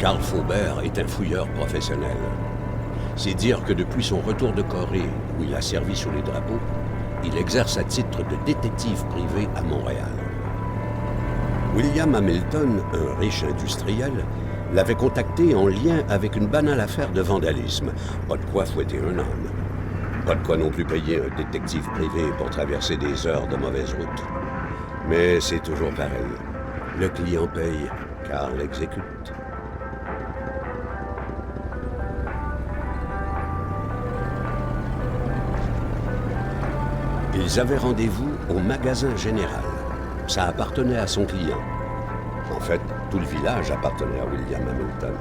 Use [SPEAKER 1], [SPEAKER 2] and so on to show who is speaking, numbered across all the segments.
[SPEAKER 1] Carl Faubert est un fouilleur professionnel. C'est dire que depuis son retour de Corée, où il a servi sous les drapeaux, il exerce à titre de détective privé à Montréal. William Hamilton, un riche industriel, l'avait contacté en lien avec une banale affaire de vandalisme. Pas de quoi fouetter un homme. Pas de quoi non plus payer un détective privé pour traverser des heures de mauvaise route. Mais c'est toujours pareil. Le client paye, Carl exécute. Ils avaient rendez-vous au magasin général. Ça appartenait à son client. En fait, tout le village appartenait à William Hamilton.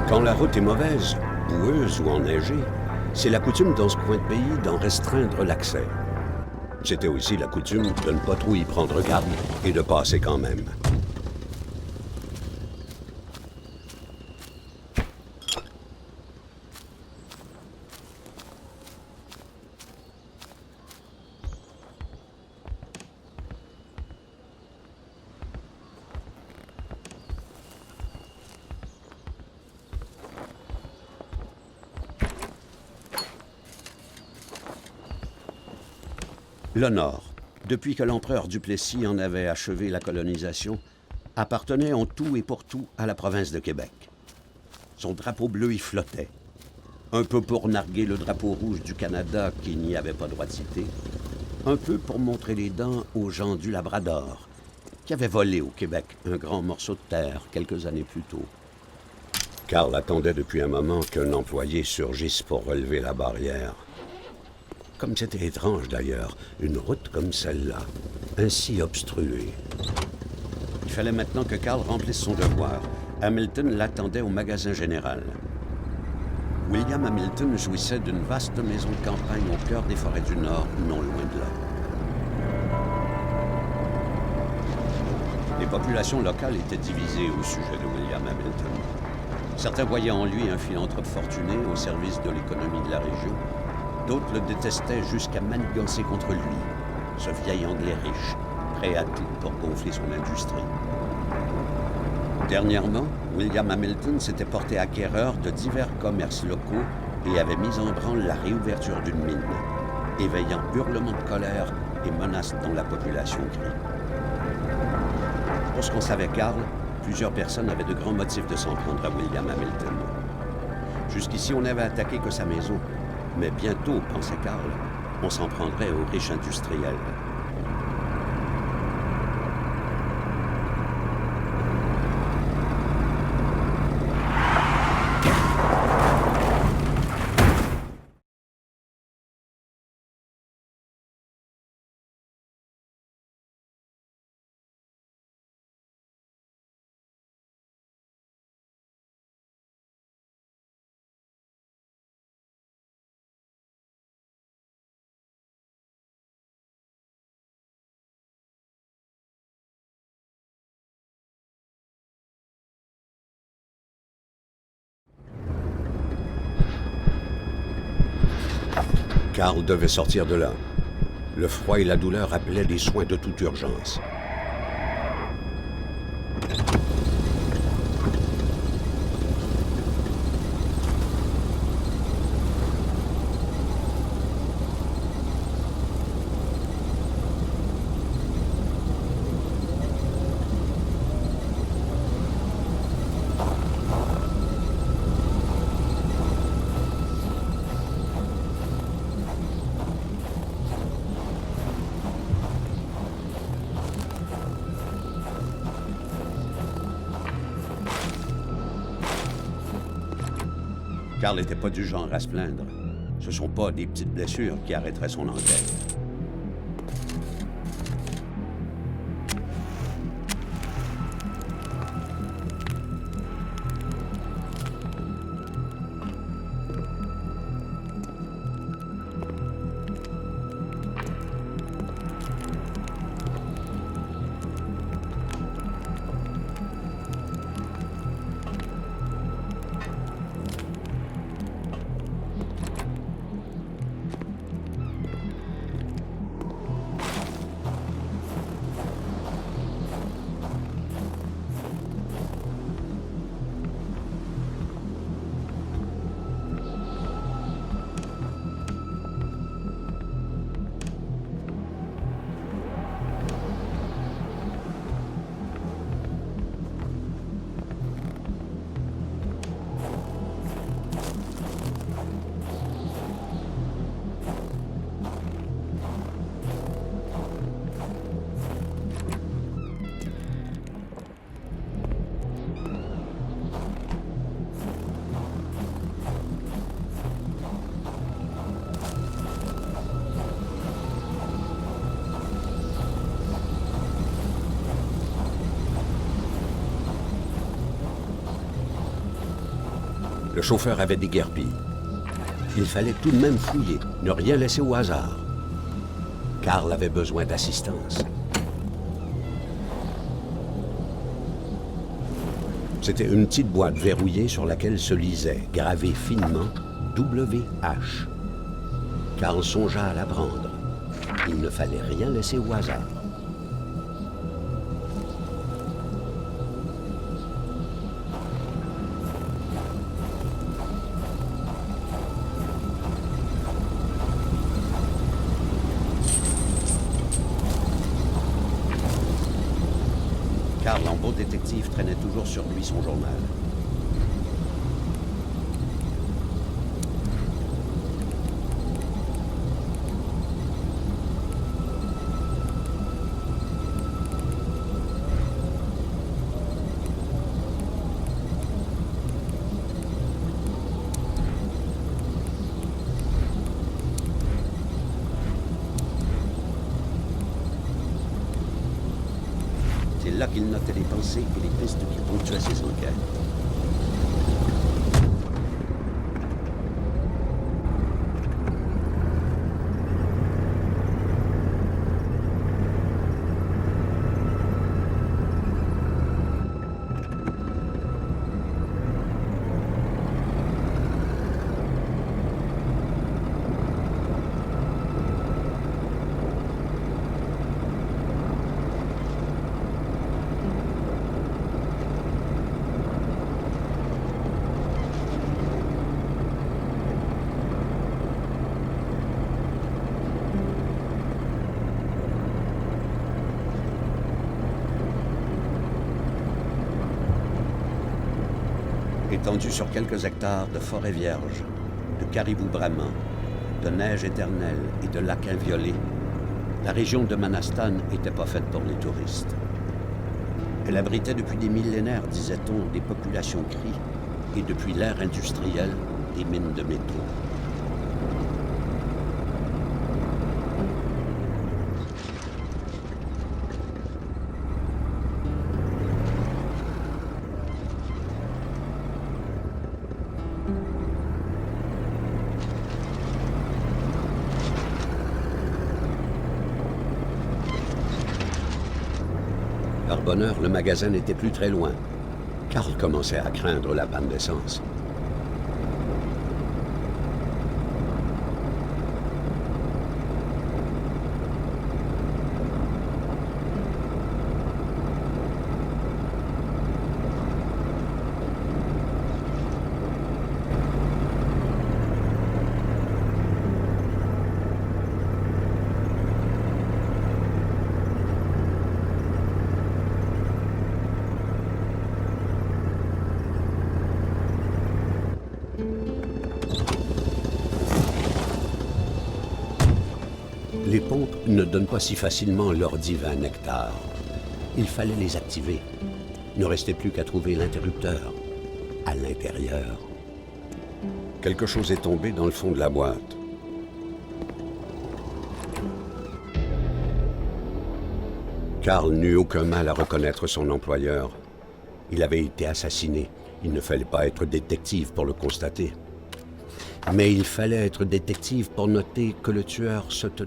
[SPEAKER 1] Quand la route est mauvaise, boueuse ou enneigée, c'est la coutume dans ce coin de pays d'en restreindre l'accès. C'était aussi la coutume de ne pas trop y prendre garde et de passer quand même. Le Nord, depuis que l'empereur Duplessis en avait achevé la colonisation, appartenait en tout et pour tout à la province de Québec. Son drapeau bleu y flottait, un peu pour narguer le drapeau rouge du Canada qui n'y avait pas droit de citer, un peu pour montrer les dents aux gens du Labrador, qui avaient volé au Québec un grand morceau de terre quelques années plus tôt. Carl attendait depuis un moment qu'un employé surgisse pour relever la barrière. Comme c'était étrange d'ailleurs, une route comme celle-là, ainsi obstruée. Il fallait maintenant que Carl remplisse son devoir. Hamilton l'attendait au magasin général. William Hamilton jouissait d'une vaste maison de campagne au cœur des forêts du Nord, non loin de là. Les populations locales étaient divisées au sujet de William Hamilton. Certains voyaient en lui un philanthrope fortuné au service de l'économie de la région. D'autres le détestaient jusqu'à manigancer contre lui, ce vieil Anglais riche, prêt à tout pour gonfler son industrie. Dernièrement, William Hamilton s'était porté acquéreur de divers commerces locaux et avait mis en branle la réouverture d'une mine, éveillant hurlements de colère et menaces dont la population crie. Pour ce qu'on savait, Carl, plusieurs personnes avaient de grands motifs de s'en prendre à William Hamilton. Jusqu'ici, on n'avait attaqué que sa maison. Mais bientôt, pensait Carl, on s'en prendrait aux riches industriels. Carl devait sortir de là. Le froid et la douleur appelaient des soins de toute urgence. Carl n'était pas du genre à se plaindre. Ce sont pas des petites blessures qui arrêteraient son enquête. Le chauffeur avait déguerpi. Il fallait tout de même fouiller, ne rien laisser au hasard. Carl avait besoin d'assistance. C'était une petite boîte verrouillée sur laquelle se lisait, gravé finement, WH. Carl songea à la prendre. Il ne fallait rien laisser au hasard. Carl, en beau détective, traînait toujours sur lui son journal. C'est là qu'il notait les pensées et les pistes qui ponctuaient ses enquêtes. Étendu sur quelques hectares de forêts vierges, de caribous bramants, de neige éternelle et de lacs inviolés, la région de Manastan n'était pas faite pour les touristes. Elle abritait depuis des millénaires, disait-on, des populations cries et depuis l'ère industrielle, des mines de métaux. Par bonheur, le magasin n'était plus très loin. Carl commençait à craindre la panne d'essence. Les pompes ne donnent pas si facilement leur divin nectar. Il fallait les activer. Ne restait plus qu'à trouver l'interrupteur, à l'intérieur. Quelque chose est tombé dans le fond de la boîte. Carl n'eut aucun mal à reconnaître son employeur. Il avait été assassiné. Il ne fallait pas être détective pour le constater. Mais il fallait être détective pour noter que le tueur se tenait